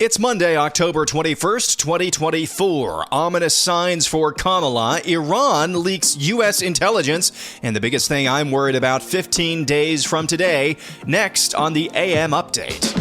It's Monday, October 21st, 2024. Ominous signs for Kamala. Iran leaks U.S. intelligence. And the biggest thing I'm worried about 15 days from today. Next on the AM Update.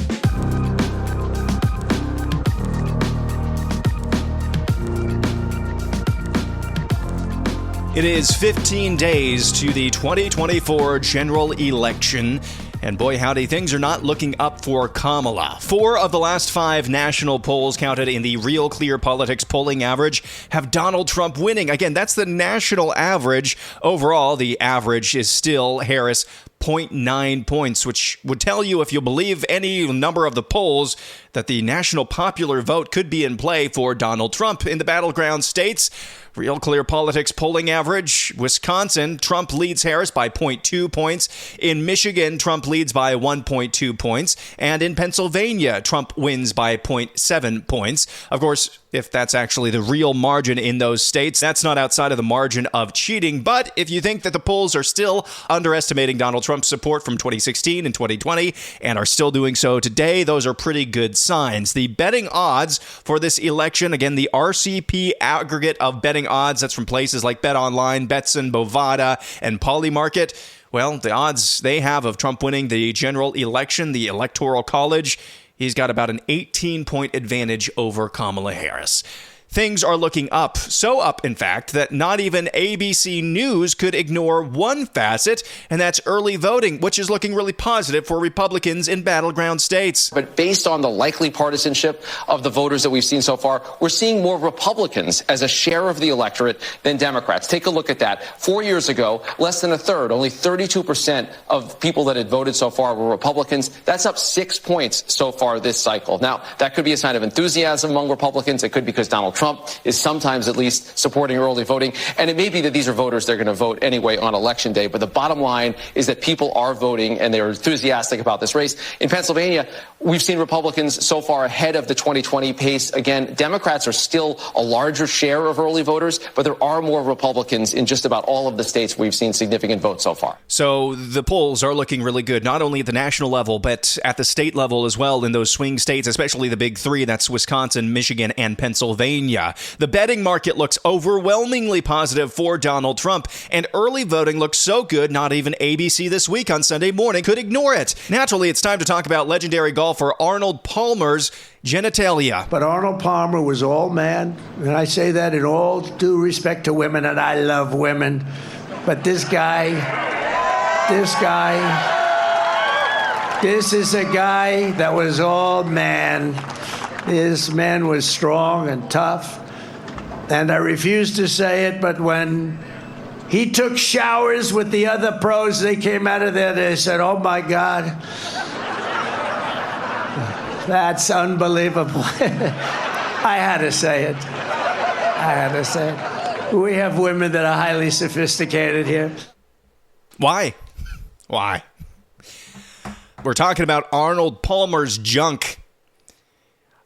It is 15 days to the 2024 general election. And boy, howdy, things are not looking up for Kamala. 4 of the last 5 national polls counted in the Real Clear Politics polling average have Donald Trump winning. Again, that's the national average. Overall, the average is still Harris 0.9 points, which would tell you, if you believe any number of the polls, that the national popular vote could be in play for Donald Trump. In the battleground states, Real Clear Politics polling average, Wisconsin, Trump leads Harris by 0.2 points. In Michigan, Trump leads by 1.2 points. And in Pennsylvania, Trump wins by 0.7 points. Of course, if that's actually the real margin in those states, that's not outside of the margin of cheating. But if you think that the polls are still underestimating Donald Trump's support from 2016 and 2020 and are still doing so today, those are pretty good signs. The betting odds for this election, again, the RCP aggregate of betting odds, that's from places like BetOnline, Betson, Bovada, and Polymarket. Well, the odds they have of Trump winning the general election, the Electoral College, he's got about an 18-point advantage over Kamala Harris. Things are looking up, so up, in fact, that not even ABC News could ignore one facet, and that's early voting, which is looking really positive for Republicans in battleground states. But based on the likely partisanship of the voters that we've seen so far, we're seeing more Republicans as a share of the electorate than Democrats. Take a look at that. 4 years ago, less than a third, only 32% of people that had voted so far were Republicans. That's up 6 points so far this cycle. Now, that could be a sign of enthusiasm among Republicans. It could be because Donald Trump is sometimes at least supporting early voting. And it may be that these are voters they're going to vote anyway on Election Day. But the bottom line is that people are voting and they're enthusiastic about this race. In Pennsylvania, we've seen Republicans so far ahead of the 2020 pace. Again, Democrats are still a larger share of early voters, but there are more Republicans in just about all of the states where we've seen significant votes so far. So the polls are looking really good, not only at the national level, but at the state level as well in those swing states, especially the big 3. That's Wisconsin, Michigan, and Pennsylvania. The betting market looks overwhelmingly positive for Donald Trump, and early voting looks so good, not even ABC This Week on Sunday morning could ignore it. Naturally, it's time to talk about legendary golfer Arnold Palmer's genitalia. But Arnold Palmer was all man, and I say that in all due respect to women, and I love women. But this is a guy that was all man. This man was strong and tough. And I refuse to say it, but when he took showers with the other pros, they came out of there, they said, "Oh my God, that's unbelievable." I had to say it. We have women that are highly sophisticated here. Why? We're talking about Arnold Palmer's junk.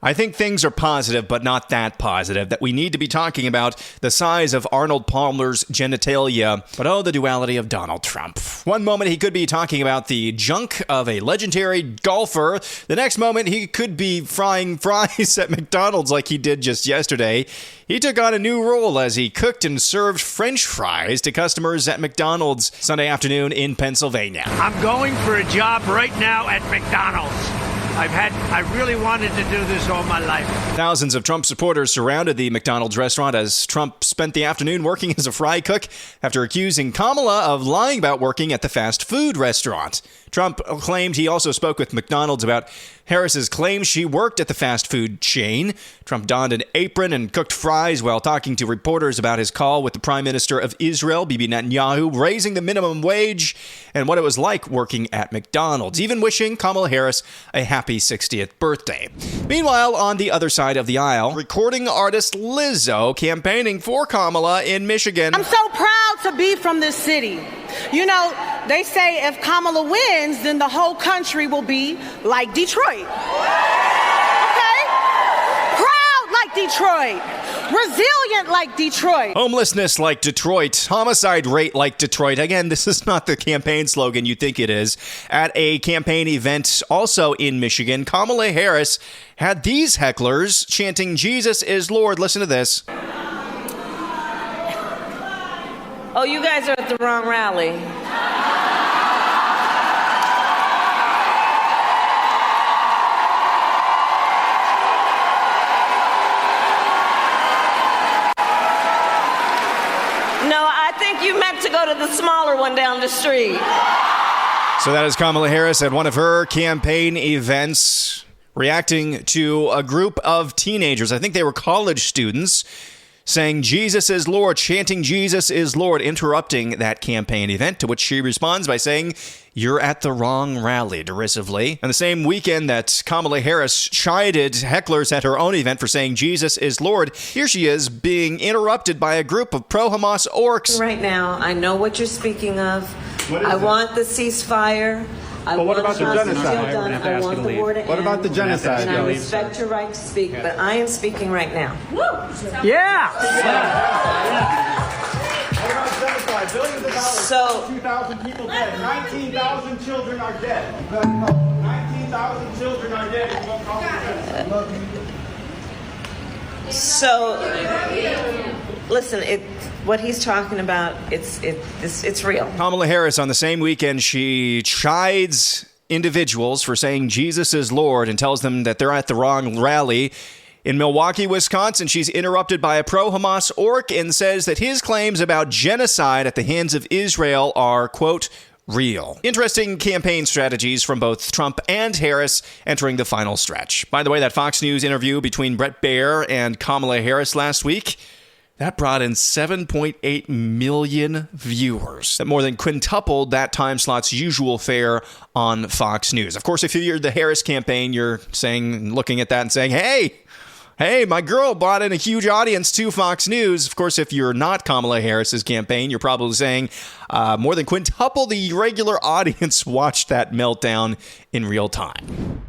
I think things are positive, but not that positive, that we need to be talking about the size of Arnold Palmer's genitalia, but the duality of Donald Trump. One moment he could be talking about the junk of a legendary golfer. The next moment he could be frying fries at McDonald's like he did just yesterday. He took on a new role as he cooked and served French fries to customers at McDonald's Sunday afternoon in Pennsylvania. I'm going for a job right now at McDonald's. I really wanted to do this all my life. Thousands of Trump supporters surrounded the McDonald's restaurant as Trump spent the afternoon working as a fry cook after accusing Kamala of lying about working at the fast food restaurant. Trump claimed he also spoke with McDonald's about Harris's claims she worked at the fast food chain. Trump donned an apron and cooked fries while talking to reporters about his call with the Prime Minister of Israel, Bibi Netanyahu, raising the minimum wage and what it was like working at McDonald's, even wishing Kamala Harris a happy 60th birthday. Meanwhile, on the other side of the aisle, recording artist Lizzo campaigning for Kamala in Michigan. I'm so proud to be from this city. You know, they say if Kamala wins, then the whole country will be like Detroit. Okay? Proud like Detroit, resilient like Detroit. Homelessness like Detroit, homicide rate like Detroit. Again, this is not the campaign slogan you think it is. At a campaign event also in Michigan, Kamala Harris had these hecklers chanting, "Jesus is Lord." Listen to this. Oh, you guys are at the wrong rally. No, I think you meant to go to the smaller one down the street. So that is Kamala Harris at one of her campaign events, reacting to a group of teenagers. I think they were college students, saying Jesus is Lord, chanting Jesus is Lord, interrupting that campaign event, to which she responds by saying, "You're at the wrong rally," derisively. And the same weekend that Kamala Harris chided hecklers at her own event for saying Jesus is Lord, here she is being interrupted by a group of pro-Hamas orcs. Right now, I know what you're speaking of. I want the ceasefire. But what about the genocide? I want the war to end. What about the genocide? And I respect your right to speak, but I am speaking right now. Yeah. What about genocide? Billions of dollars. So 2,000 people dead. 19,000 children are dead. 19,000 children are dead. You won't call it genocide. So, listen, what he's talking about, it's real. Kamala Harris on the same weekend, she chides individuals for saying Jesus is Lord and tells them that they're at the wrong rally. In Milwaukee, Wisconsin, she's interrupted by a pro-Hamas orc and says that his claims about genocide at the hands of Israel are, quote, real. Interesting campaign strategies from both Trump and Harris entering the final stretch. By the way, that Fox News interview between Bret Baier and Kamala Harris last week, that brought in 7.8 million viewers. That more than quintupled that time slot's usual fare on Fox News. Of course, if you're the Harris campaign, you're looking at that and saying, hey, my girl brought in a huge audience to Fox News. Of course, if you're not Kamala Harris's campaign, you're probably saying more than quintuple the regular audience watched that meltdown in real time.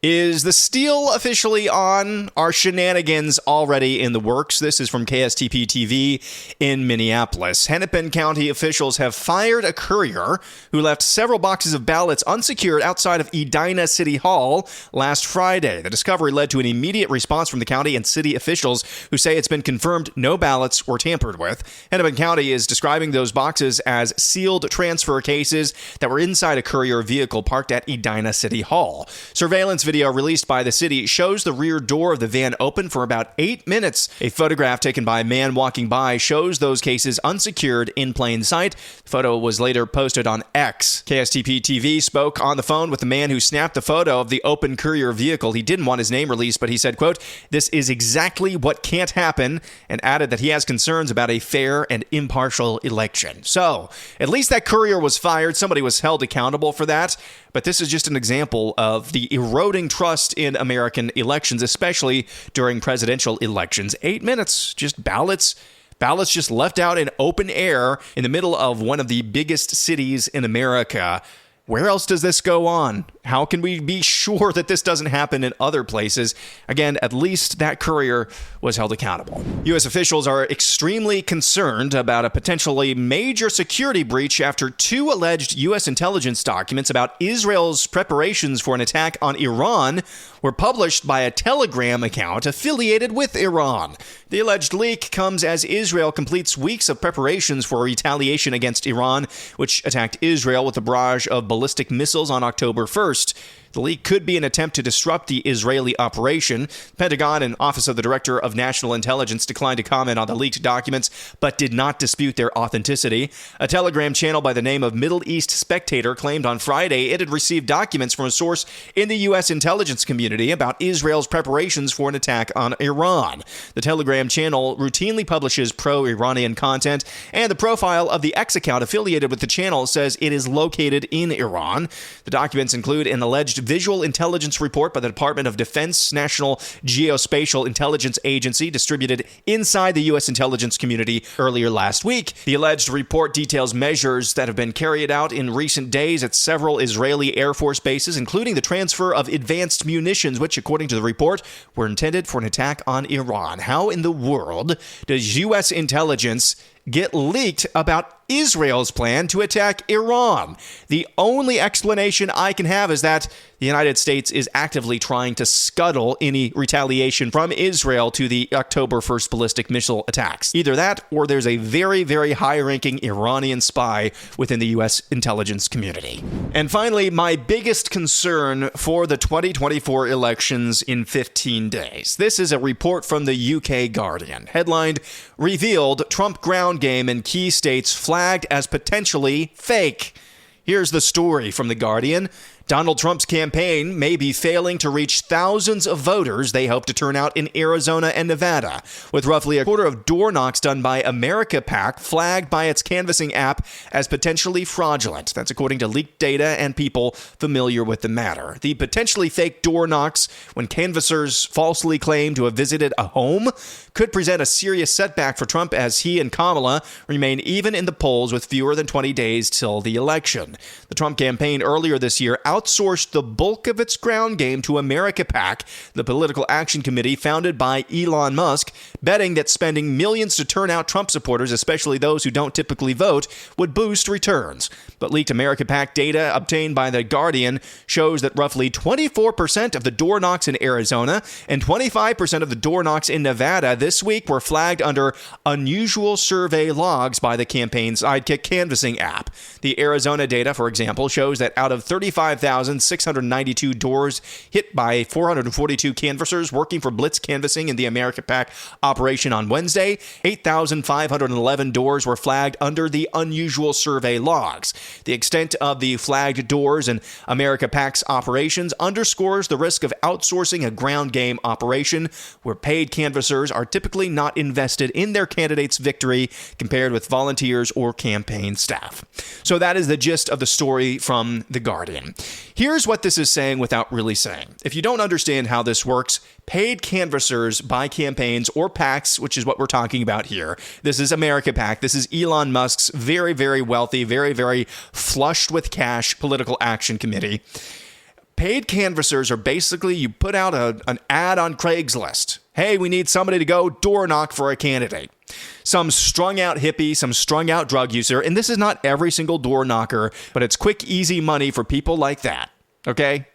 Is the steal officially on? Are shenanigans already in the works? This is from KSTP TV in Minneapolis. Hennepin County officials have fired a courier who left several boxes of ballots unsecured outside of Edina City Hall last Friday. The discovery led to an immediate response from the county and city officials who say it's been confirmed no ballots were tampered with. Hennepin County is describing those boxes as sealed transfer cases that were inside a courier vehicle parked at Edina City Hall. Surveillance video released by the city shows the rear door of the van open for about 8 minutes. A photograph taken by a man walking by shows those cases unsecured in plain sight. The photo was later posted on X. KSTP TV spoke on the phone with the man who snapped the photo of the open courier vehicle. He didn't want his name released, but he said, quote, "This is exactly what can't happen," and added that he has concerns about a fair and impartial election. So, at least that courier was fired. Somebody was held accountable for that. But this is just an example of the eroding trust in American elections, especially during presidential elections. 8 minutes, just ballots just left out in open air in the middle of one of the biggest cities in America. Where else does this go on? How can we be sure that this doesn't happen in other places? Again, at least that courier was held accountable. U.S. officials are extremely concerned about a potentially major security breach after 2 alleged U.S. intelligence documents about Israel's preparations for an attack on Iran were published by a Telegram account affiliated with Iran. The alleged leak comes as Israel completes weeks of preparations for retaliation against Iran, which attacked Israel with a barrage of ballistic missiles on October 1st. The leak could be an attempt to disrupt the Israeli operation. The Pentagon and Office of the Director of National Intelligence declined to comment on the leaked documents, but did not dispute their authenticity. A Telegram channel by the name of Middle East Spectator claimed on Friday it had received documents from a source in the U.S. intelligence community about Israel's preparations for an attack on Iran. The Telegram channel routinely publishes pro-Iranian content, and the profile of the X account affiliated with the channel says it is located in Iran. The documents include an alleged visual intelligence report by the Department of Defense National Geospatial Intelligence Agency distributed inside the U.S. intelligence community earlier last week. The alleged report details measures that have been carried out in recent days at several Israeli Air Force bases, including the transfer of advanced munitions, which, according to the report, were intended for an attack on Iran. How in the world does U.S. intelligence get leaked about Israel's plan to attack Iran? The only explanation I can have is that the United States is actively trying to scuttle any retaliation from Israel to the October 1st ballistic missile attacks. Either that, or there's a very, very high-ranking Iranian spy within the U.S. intelligence community. And finally, my biggest concern for the 2024 elections in 15 days. This is a report from the UK Guardian, headlined, "Revealed Trump ground game in key states flagged as potentially fake." Here's the story from The Guardian. Donald Trump's campaign may be failing to reach thousands of voters they hope to turn out in Arizona and Nevada, with roughly a quarter of door knocks done by America PAC flagged by its canvassing app as potentially fraudulent. That's according to leaked data and people familiar with the matter. The potentially fake door knocks, when canvassers falsely claim to have visited a home, could present a serious setback for Trump as he and Kamala remain even in the polls with fewer than 20 days till the election. The Trump campaign earlier this year outsourced the bulk of its ground game to America PAC, the political action committee founded by Elon Musk, betting that spending millions to turn out Trump supporters, especially those who don't typically vote, would boost returns. But leaked America PAC data obtained by The Guardian shows that roughly 24% of the door knocks in Arizona and 25% of the door knocks in Nevada this week were flagged under unusual survey logs by the campaign's Sidekick canvassing app. The Arizona data, for example, shows that out of 35,692 doors hit by 442 canvassers working for Blitz canvassing in the America PAC operation on Wednesday, 8,511 doors were flagged under the unusual survey logs. The extent of the flagged doors in America PAC's operations underscores the risk of outsourcing a ground game operation where paid canvassers are typically not invested in their candidate's victory compared with volunteers or campaign staff. So that is the gist of the story from The Guardian. Here's what this is saying without really saying. If you don't understand how this works, paid canvassers by campaigns or PACs, which is what we're talking about here. This is America PAC. This is Elon Musk's very, very wealthy, very, very flushed with cash political action committee. Paid canvassers are basically, you put out an ad on Craigslist. Hey, we need somebody to go door knock for a candidate. Some strung out hippie, some strung out drug user, and this is not every single door knocker, but it's quick, easy money for people like that, okay?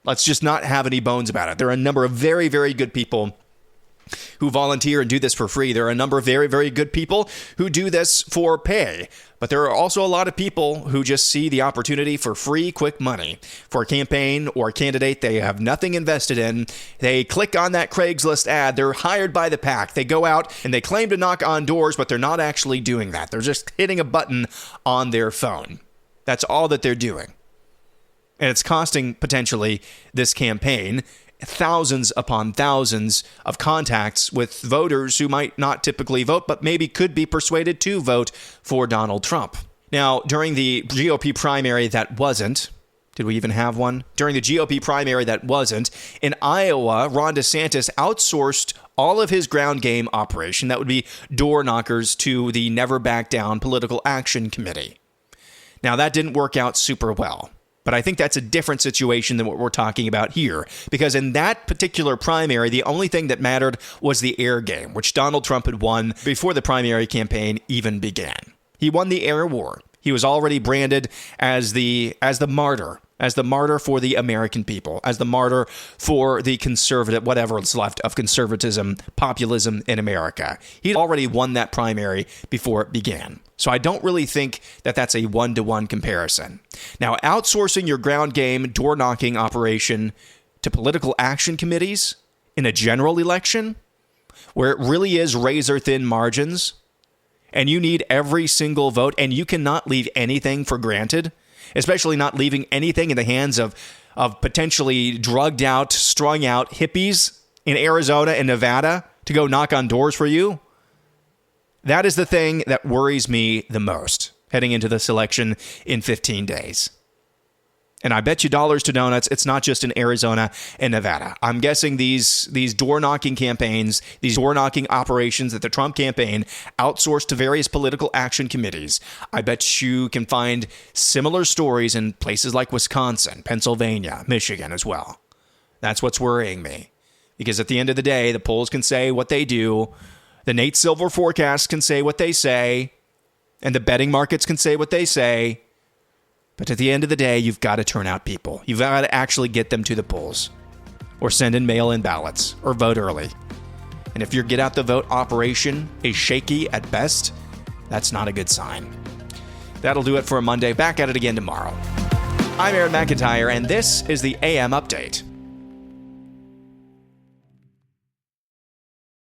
Let's just not have any bones about it. There are a number of very, very good people who volunteer and do this for free. There are a number of very, very good people who do this for pay. But there are also a lot of people who just see the opportunity for free, quick money. For a campaign or a candidate they have nothing invested in, they click on that Craigslist ad. They're hired by the PAC. They go out and they claim to knock on doors, but they're not actually doing that. They're just hitting a button on their phone. That's all that they're doing. And it's costing potentially this campaign thousands upon thousands of contacts with voters who might not typically vote, but maybe could be persuaded to vote for Donald Trump. Now, during the GOP primary that wasn't, did we even have one? During the GOP primary that wasn't, in Iowa, Ron DeSantis outsourced all of his ground game operation, that would be door knockers, to the Never Back Down Political Action Committee. Now, that didn't work out super well. But I think that's a different situation than what we're talking about here, because in that particular primary, the only thing that mattered was the air game, which Donald Trump had won before the primary campaign even began. He won the air war. He was already branded as the martyr for the American people, as the martyr for the conservative, whatever is left of conservatism, populism in America. He already won that primary before it began. So I don't really think that that's a one-to-one comparison. Now, outsourcing your ground game door knocking operation to political action committees in a general election, where it really is razor-thin margins, and you need every single vote, and you cannot leave anything for granted, especially not leaving anything in the hands of potentially drugged out, strung out hippies in Arizona and Nevada to go knock on doors for you. That is the thing that worries me the most heading into this election in 15 days. And I bet you dollars to donuts, it's not just in Arizona and Nevada. I'm guessing these door-knocking campaigns, these door-knocking operations that the Trump campaign outsourced to various political action committees, I bet you can find similar stories in places like Wisconsin, Pennsylvania, Michigan as well. That's what's worrying me. Because at the end of the day, the polls can say what they do, the Nate Silver forecasts can say what they say, and the betting markets can say what they say. But at the end of the day, you've got to turn out people. You've got to actually get them to the polls or send in mail-in ballots or vote early. And if your get-out-the-vote operation is shaky at best, that's not a good sign. That'll do it for a Monday. Back at it again tomorrow. I'm Aaron McIntyre, and this is the AM Update.